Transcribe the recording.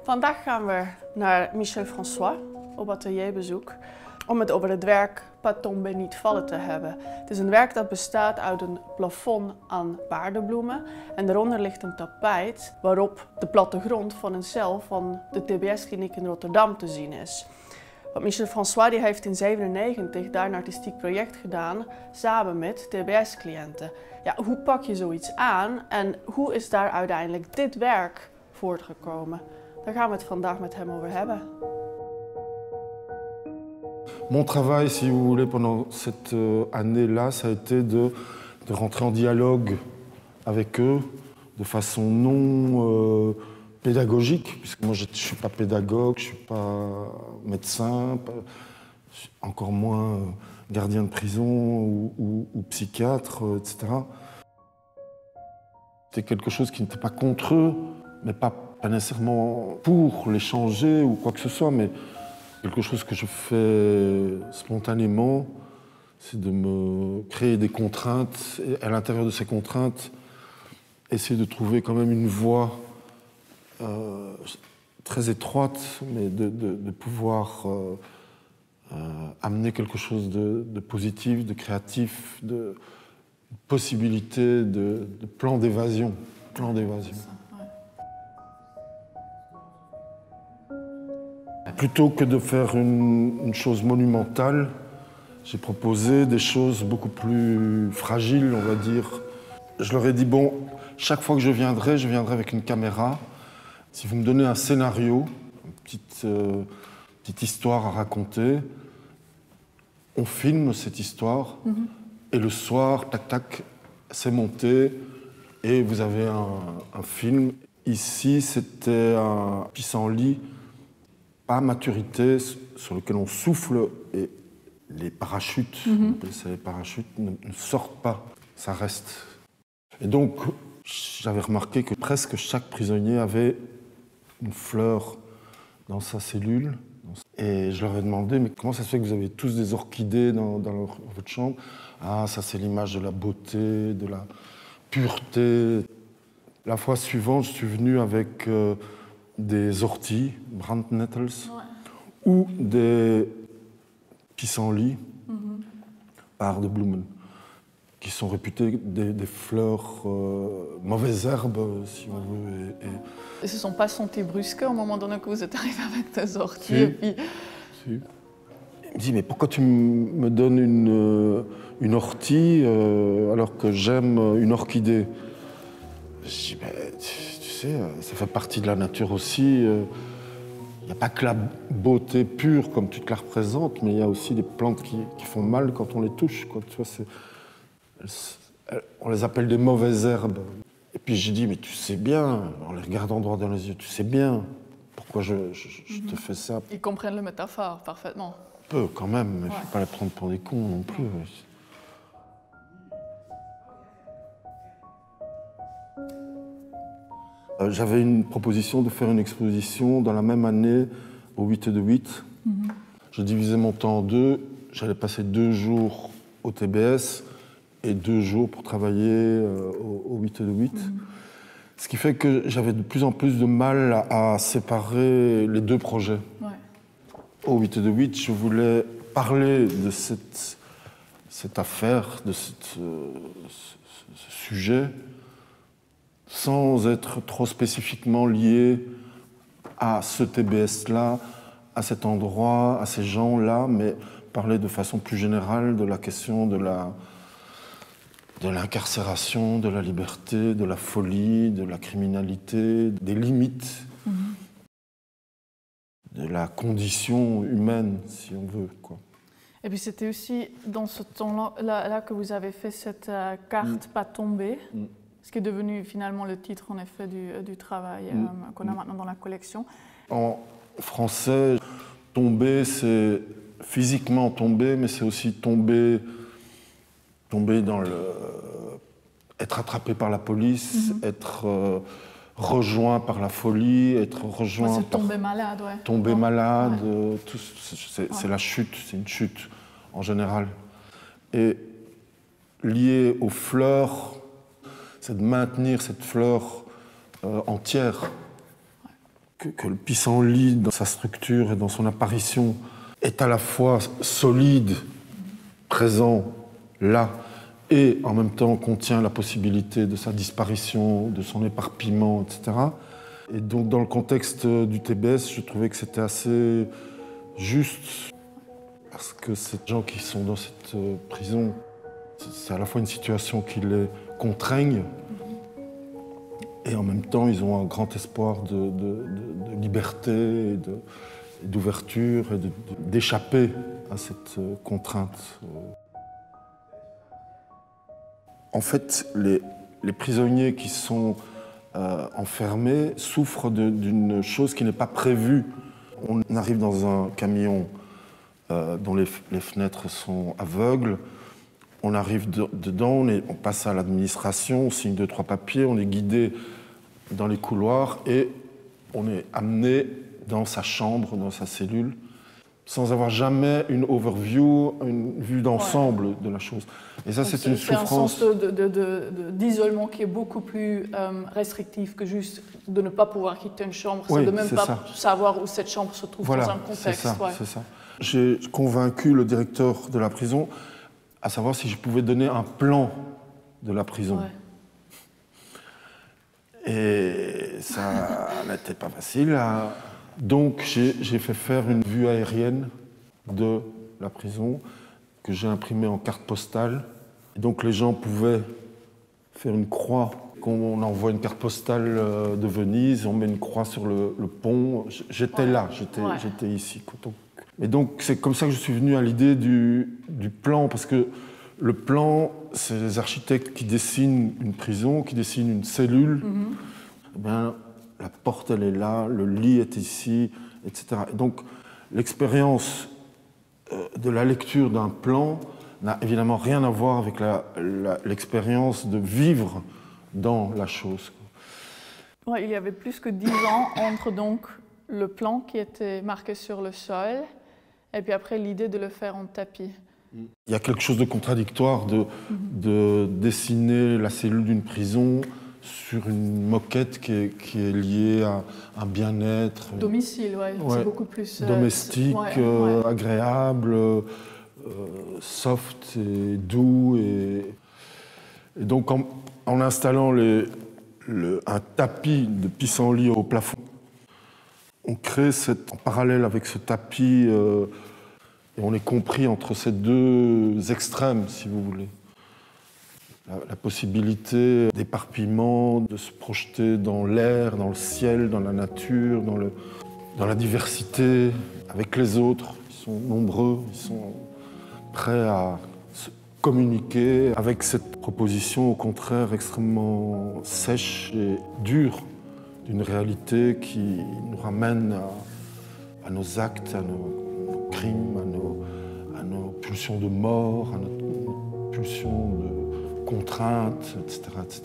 Vandaag gaan we naar Michel François op atelierbezoek om het over het werk Pas tomber niet vallen te hebben. Het is een werk dat bestaat uit een plafond aan paardenbloemen en daaronder ligt een tapijt waarop de plattegrond van een cel van de TBS-kliniek in Rotterdam te zien is. Want Michel François die heeft in 1997 daar een artistiek project gedaan samen met TBS-cliënten. Ja, hoe pak je zoiets aan en hoe is daar uiteindelijk dit werk voortgekomen? Daar gaan we het vandaag met hem over hebben. Mon travail, si vous voulez, pendant cette année-là, ça a été de rentrer en dialogue avec eux de façon non pédagogique, puisque moi je ne suis pas pédagogue, je ne suis pas médecin, encore moins gardien de prison ou psychiatre, etc. C'était quelque chose qui n'était pas contre eux, mais pas nécessairement pour les changer ou quoi que ce soit, mais quelque chose que je fais spontanément, c'est de me créer des contraintes et à l'intérieur de ces contraintes, essayer de trouver quand même une voie très étroite, mais de pouvoir amener quelque chose de positif, de créatif, de possibilité, de plan d'évasion. Plutôt que de faire une chose monumentale, j'ai proposé des choses beaucoup plus fragiles, on va dire. Je leur ai dit, bon, chaque fois que je viendrai avec une caméra. Si vous me donnez un scénario, une petite histoire à raconter, on filme cette histoire et le soir, tac, tac, c'est monté et vous avez un film. Ici, c'était un pissenlit à maturité sur lequel on souffle et les parachutes, on appelle ça les parachutes, ne sortent pas, ça reste. Et donc, j'avais remarqué que presque chaque prisonnier avait une fleur dans sa cellule. Et je leur ai demandé, mais comment ça se fait que vous avez tous des orchidées dans votre chambre? Ah, ça c'est l'image de la beauté, de la pureté. La fois suivante, je suis venu avec des orties, brandnettels, ou des pissenlits, paardebloemen, qui sont réputées des fleurs mauvaises herbes, si on veut. Ils ne se sont pas sentis brusqués au moment donné que vous êtes arrivé avec des orties Si. et puis... Si. Il me dit, mais pourquoi tu me donnes une ortie alors que j'aime une orchidée? Je dis, tu sais, ça fait partie de la nature aussi. Il n'y a pas que la beauté pure comme tu te la représentes, mais il y a aussi des plantes qui font mal quand on les touche, quoi. Tu vois, on les appelle des mauvaises herbes. Et puis j'ai dit, mais tu sais bien, en les regardant droit dans les yeux, tu sais bien pourquoi je te fais ça. Ils comprennent la métaphore parfaitement. Un peu quand même, mais il ne faut pas les prendre pour des cons non plus. J'avais une proposition de faire une exposition dans la même année au 8 et de 8. Je divisais mon temps en deux. J'allais passer 2 jours au TBS et 2 jours pour travailler au 8 et de 8. Ce qui fait que j'avais de plus en plus de mal à séparer les 2 projets. Ouais. Au 8 et de 8, je voulais parler de cette affaire, de ce sujet, sans être trop spécifiquement lié à ce TBS-là, à cet endroit, à ces gens-là, mais parler de façon plus générale de la question de l'incarcération, de la liberté, de la folie, de la criminalité, des limites, de la condition humaine, si on veut, quoi. Et puis c'était aussi dans ce temps-là que vous avez fait cette carte Pas tomber, ce qui est devenu finalement le titre en effet du travail qu'on a maintenant dans la collection. En français, tomber, c'est physiquement tomber, mais c'est aussi tomber dans être attrapé par la police, être rejoint par la folie, être rejoint par... Tomber malade, ouais. Tomber malade, c'est la chute, c'est une chute en général. Et lié aux fleurs, c'est de maintenir cette fleur entière. que le pissenlit, dans sa structure et dans son apparition, est à la fois solide, présent, là, et en même temps contient la possibilité de sa disparition, de son éparpillement, etc. Et donc dans le contexte du TBS, je trouvais que c'était assez juste, parce que ces gens qui sont dans cette prison, c'est à la fois une situation qui les contraigne, et en même temps ils ont un grand espoir de liberté, d'ouverture, et d'échapper à cette contrainte. En fait, les prisonniers qui sont enfermés souffrent d'une chose qui n'est pas prévue. On arrive dans un camion dont les fenêtres sont aveugles. On arrive dedans, on passe à l'administration, on signe 2-3 papiers, on est guidé dans les couloirs et on est amené dans sa chambre, dans sa cellule, sans avoir jamais une overview, une vue d'ensemble de la chose. Et ça, c'est une souffrance. C'est un sens d'isolement qui est beaucoup plus restrictif que juste de ne pas pouvoir quitter une chambre, Oui, c'est de même pas savoir où cette chambre se trouve dans un contexte. C'est ça. J'ai convaincu le directeur de la prison à savoir si je pouvais donner un plan de la prison. Ouais. Et ça n'était pas facile. Donc j'ai fait faire une vue aérienne de la prison que j'ai imprimée en carte postale. Et donc les gens pouvaient faire une croix. Quand on envoie une carte postale de Venise, on met une croix sur le pont. J'étais là, j'étais ici. Et donc c'est comme ça que je suis venu à l'idée du plan, parce que le plan, c'est les architectes qui dessinent une prison, qui dessinent une cellule. Eh bien, la porte, elle est là, le lit est ici, etc. Et donc, l'expérience de la lecture d'un plan n'a évidemment rien à voir avec l'expérience de vivre dans la chose. Ouais, il y avait plus que 10 ans entre donc le plan qui était marqué sur le sol et puis après l'idée de le faire en tapis. Il y a quelque chose de contradictoire de dessiner la cellule d'une prison sur une moquette qui est liée à un bien-être. Domicile, c'est beaucoup plus... domestique, agréable, soft et doux. Et donc en installant un tapis de pissenlit au plafond, on crée en parallèle avec ce tapis, et on est compris entre ces deux extrêmes, si vous voulez. La possibilité d'éparpillement, de se projeter dans l'air, dans le ciel, dans la nature, dans la diversité, avec les autres. Ils sont nombreux, ils sont prêts à se communiquer avec cette proposition, au contraire, extrêmement sèche et dure, d'une réalité qui nous ramène à nos actes, à nos crimes, à nos pulsions de mort, à notre pulsion de contraintes, etc., etc.